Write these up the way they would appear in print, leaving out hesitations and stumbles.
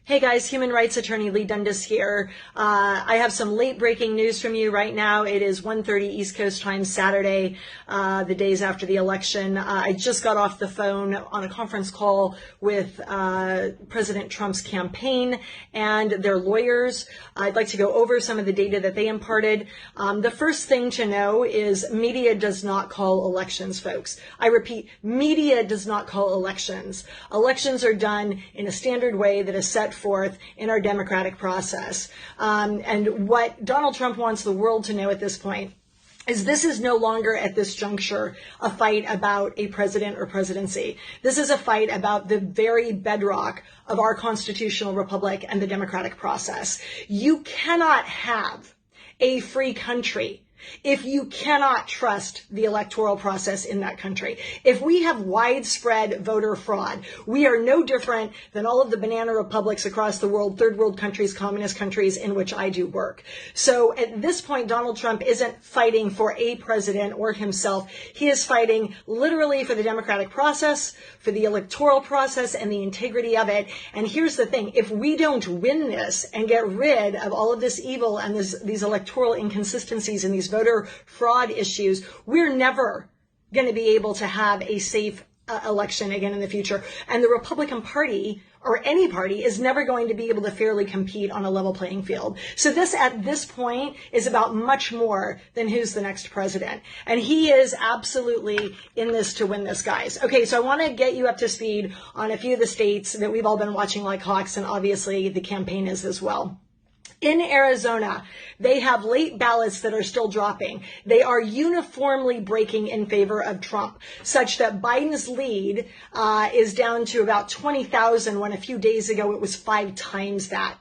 Hey guys, human rights attorney Lee Dundas here. I have some late breaking news from you right now. It is 1:30 East Coast time Saturday, the days after the election. I just got off the phone on a conference call with President Trump's campaign and their lawyers. I'd like to go over some of the data that they imparted. The first thing to know is media does not call elections, folks. I repeat, media does not call elections. Elections are done in a standard way that is set forth in our democratic process. And what Donald Trump wants the world to know at this point is this is no longer at this juncture a fight about a president or presidency. This is a fight about the very bedrock of our constitutional republic and the democratic process. You cannot have a free country if you cannot trust the electoral process in that country. If we have widespread voter fraud, we are no different than all of the banana republics across the world, third world countries, communist countries in which I do work. So at this point, Donald Trump isn't fighting for a president or himself. He is fighting literally for the democratic process, for the electoral process and the integrity of it. And here's the thing, if we don't win this and get rid of all of this evil and these electoral inconsistencies and these voter fraud issues, we're never going to be able to have a safe election again in the future. And the Republican Party, or any party, is never going to be able to fairly compete on a level playing field. So this, at this point, is about much more than who's the next president. And he is absolutely in this to win this, guys. Okay, so I want to get you up to speed on a few of the states that we've all been watching like hawks, and obviously the campaign is as well. In Arizona, they have late ballots that are still dropping. They are uniformly breaking in favor of Trump, such that Biden's lead is down to about 20,000 when a few days ago it was 5 times that.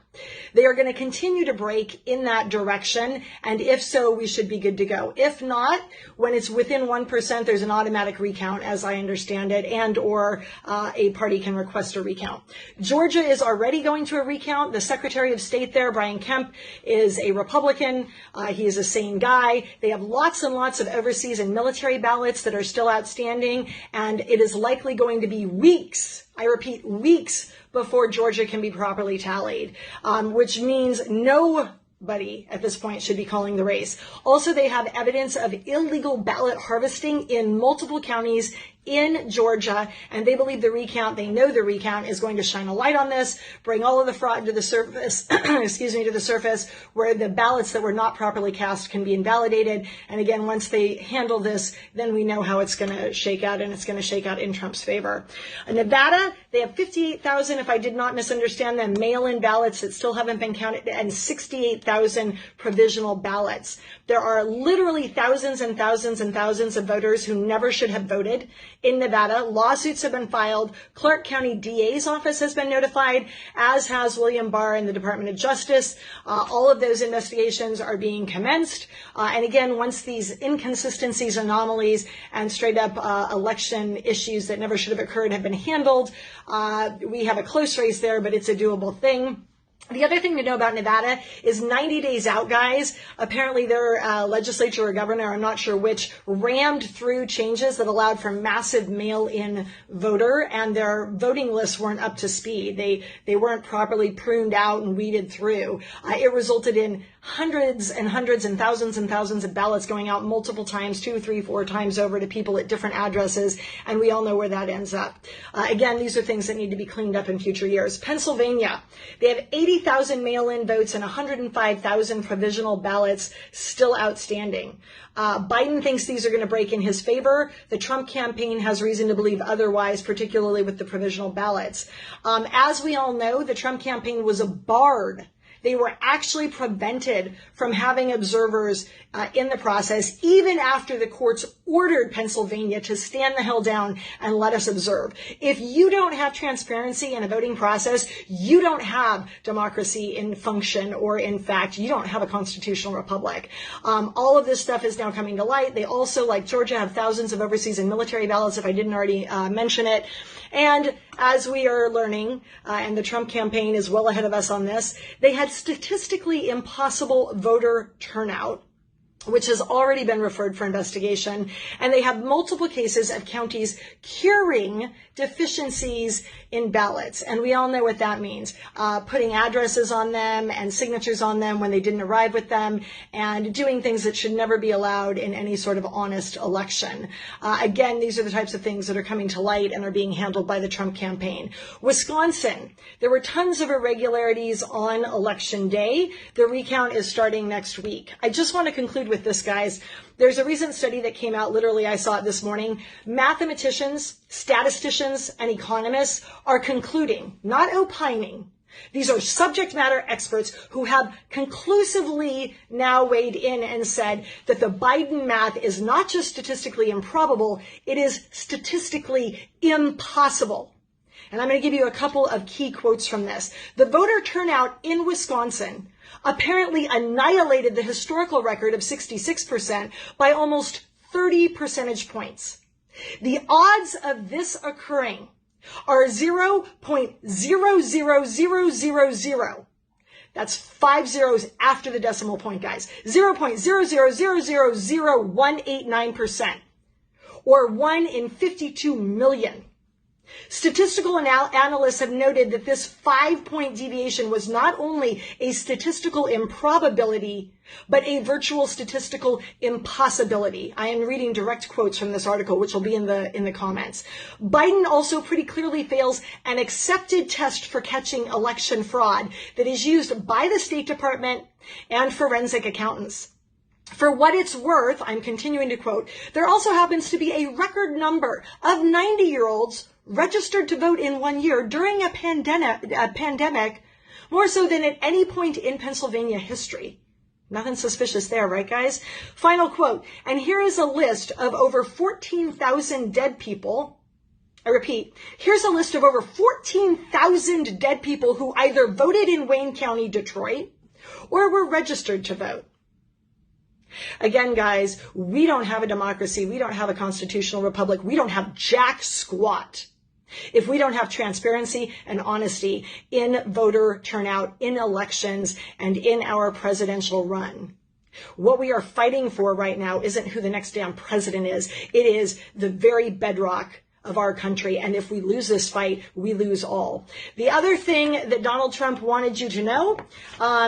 They are going to continue to break in that direction, and if so, we should be good to go. If not, when it's within 1%, there's an automatic recount, as I understand it, and or a party can request a recount. Georgia is already going to a recount. The Secretary of State there, Brian Kemp, is a Republican. He is a sane guy. They have lots and lots of overseas and military ballots that are still outstanding, and it is likely going to be weeks, I repeat, weeks before Georgia can be properly tallied, which means nobody at this point should be calling the race. Also, they have evidence of illegal ballot harvesting in multiple counties in Georgia, and they believe the recount, they know the recount is going to shine a light on this, bring all of the fraud to the surface, to the surface, where the ballots that were not properly cast can be invalidated. And again, once they handle this, then we know how it's going to shake out, and it's going to shake out in Trump's favor. In Nevada, they have 58,000, if I did not misunderstand them, mail-in ballots that still haven't been counted, and 68,000 provisional ballots. There are literally thousands and thousands and thousands of voters who never should have voted in Nevada. Lawsuits have been filed. Clark County DA's office has been notified, as has William Barr and the Department of Justice. All of those investigations are being commenced. And again, once these inconsistencies, anomalies, and straight up election issues that never should have occurred have been handled, we have a close race there, but it's a doable thing. The other thing to know about Nevada is 90 days out, guys. Apparently their legislature or governor, I'm not sure which, rammed through changes that allowed for massive mail-in voter, and their voting lists weren't up to speed. They weren't properly pruned out and weeded through. It resulted in hundreds and hundreds and thousands of ballots going out multiple times, 2, 3, 4 times over to people at different addresses, and we all know where that ends up. Again, these are things that need to be cleaned up in future years. Pennsylvania, they have 80,000 mail-in votes and 105,000 provisional ballots still outstanding. Biden thinks these are going to break in his favor. The Trump campaign has reason to believe otherwise, particularly with the provisional ballots. As we all know, the Trump campaign was barred. They were actually prevented from having observers in the process, even after the courts ordered Pennsylvania to stand the hell down and let us observe. If you don't have transparency in a voting process, you don't have democracy in function, or in fact, you don't have a constitutional republic. All of this stuff is now coming to light. They also, like Georgia, have thousands of overseas and military ballots, if I didn't already mention it. And as we are learning, and the Trump campaign is well ahead of us on this, they had statistically impossible voter turnout which has already been referred for investigation, and they have multiple cases of counties curing deficiencies in ballots. And we all know what that means. Putting addresses on them and signatures on them when they didn't arrive with them, and doing things that should never be allowed in any sort of honest election. Again, these are the types of things that are coming to light and are being handled by the Trump campaign. Wisconsin, there were tons of irregularities on election day. The recount is starting next week. I just want to conclude with this, guys. There's a recent study that came out, literally I saw it this morning. Mathematicians, statisticians, and economists are concluding, not opining. These are subject matter experts who have conclusively now weighed in and said that the Biden math is not just statistically improbable, it is statistically impossible. And I'm going to give you a couple of key quotes from this. The voter turnout in Wisconsin apparently annihilated the historical record of 66% by almost 30 percentage points. The odds of this occurring are 0.00000. That's 5 zeros after the decimal point, guys. 0.000000189%, or 1 in 52 million. Statistical analysts have noted that this 5-point deviation was not only a statistical improbability, but a virtual statistical impossibility. I am reading direct quotes from this article, which will be in the comments. Biden also pretty clearly fails an accepted test for catching election fraud that is used by the State Department and forensic accountants. For what it's worth, I'm continuing to quote, there also happens to be a record number of 90-year-olds registered to vote in 1 year during a pandemic, more so than at any point in Pennsylvania history. Nothing suspicious there, right, guys? Final quote, and here is a list of over 14,000 dead people. I repeat, here's a list of over 14,000 dead people who either voted in Wayne County, Detroit, or were registered to vote. Again, guys, we don't have a democracy. We don't have a constitutional republic. We don't have jack squat if we don't have transparency and honesty in voter turnout, in elections, and in our presidential run. What we are fighting for right now isn't who the next damn president is. It is the very bedrock of our country. And if we lose this fight, we lose all. The other thing that Donald Trump wanted you to know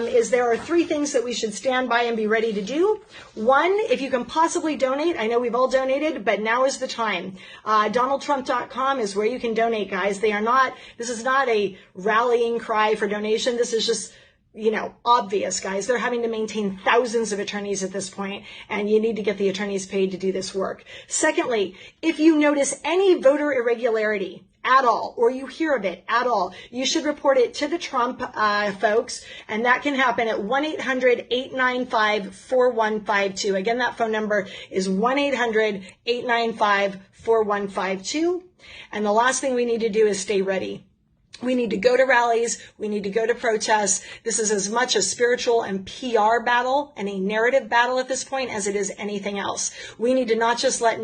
is there are 3 things that we should stand by and be ready to do. 1, if you can possibly donate. I know we've all donated, but now is the time. DonaldTrump.com is where you can donate, guys. This is not a rallying cry for donation. This is just, obvious, guys. They're having to maintain thousands of attorneys at this point, and you need to get the attorneys paid to do this work. Secondly, if you notice any voter irregularity at all, or you hear of it at all, you should report it to the Trump folks, and that can happen at 1-800-895-4152. Again, that phone number is 1-800-895-4152. And the last thing we need to do is stay ready. We need to go to rallies. We need to go to protests. This is as much a spiritual and PR battle and a narrative battle at this point as it is anything else. We need to not just let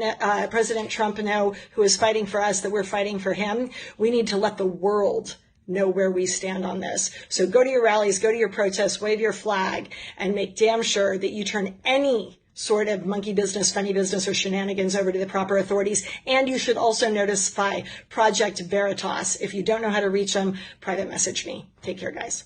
President Trump know, who is fighting for us, that we're fighting for him. We need to let the world know where we stand on this. So go to your rallies, go to your protests, wave your flag, and make damn sure that you turn any sort of monkey business, funny business, or shenanigans over to the proper authorities. And you should also notify Project Veritas. If you don't know how to reach them, private message me. Take care, guys.